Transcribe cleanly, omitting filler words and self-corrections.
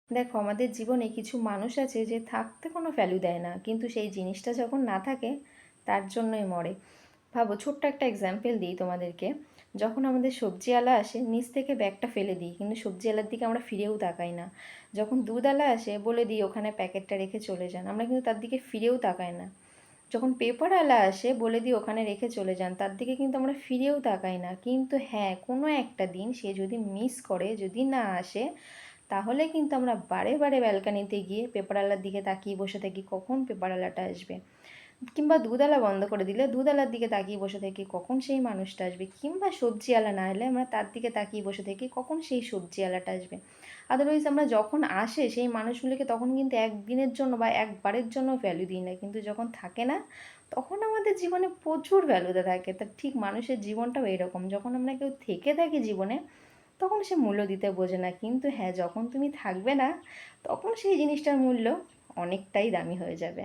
দেখো, আমাদের জীবনে কিছু মানুষ আছে যে থাকতে কোনো ভ্যালু দেয় না, কিন্তু সেই জিনিসটা যখন না থাকে তার জন্যই মরে। ভাবো, ছোট্ট একটা এক্সাম্পল দিই তোমাদেরকে। যখন আমাদের সবজিওয়ালা আসে, নিচ থেকে ব্যাগটা ফেলে দিই, কিন্তু সবজিওয়ালার দিকে আমরা ফিরেও তাকাই না। যখন দুধওয়ালা আসে, বলে দিই ওখানে প্যাকেটটা রেখে চলে যান, আমরা কিন্তু তার দিকে ফিরেও তাকাই না। যখন পেপারওয়ালা আসে, বলে দিই ওখানে রেখে চলে যান, তার দিকে কিন্তু আমরা ফিরেও তাকাই না। কিন্তু হ্যাঁ, কোনো একটা দিন সে যদি মিস করে, যদি না আসে, তাহলে কিন্তু আমরা বারে বারে ব্যালকানিতে গিয়ে পেপারওয়ালার দিকে তাকিয়ে বসে থাকি কখন পেপারওয়ালাটা আসবে। কিংবা দুধওয়ালা বন্ধ করে দিলে দুধওয়ালার দিকে তাকিয়ে বসে থাকি কখন সেই মানুষটা আসবে। কিংবা সবজিওয়ালা না এলে আমরা তার দিকে তাকিয়ে বসে থাকি কখন সেই সবজিওয়ালাটা আসবে। আদারওয়াইজ আমরা যখন আসে সেই মানুষগুলোকে তখন কিন্তু একদিনের জন্য বা একবারের জন্য ভ্যালু দিই না, কিন্তু যখন থাকে না তখন আমাদের জীবনে প্রচুর ভ্যালুতে থাকে। তা ঠিক মানুষের জীবনটাও এরকম, যখন আমরা কেউ থেকে থাকি জীবনে তখন সে মূল্য দিতে বোঝে না, কিন্তু হ্যাঁ, যখন তুমি থাকবে না তখন সেই জিনিসটার মূল্য অনেকটাই দামি হয়ে যাবে।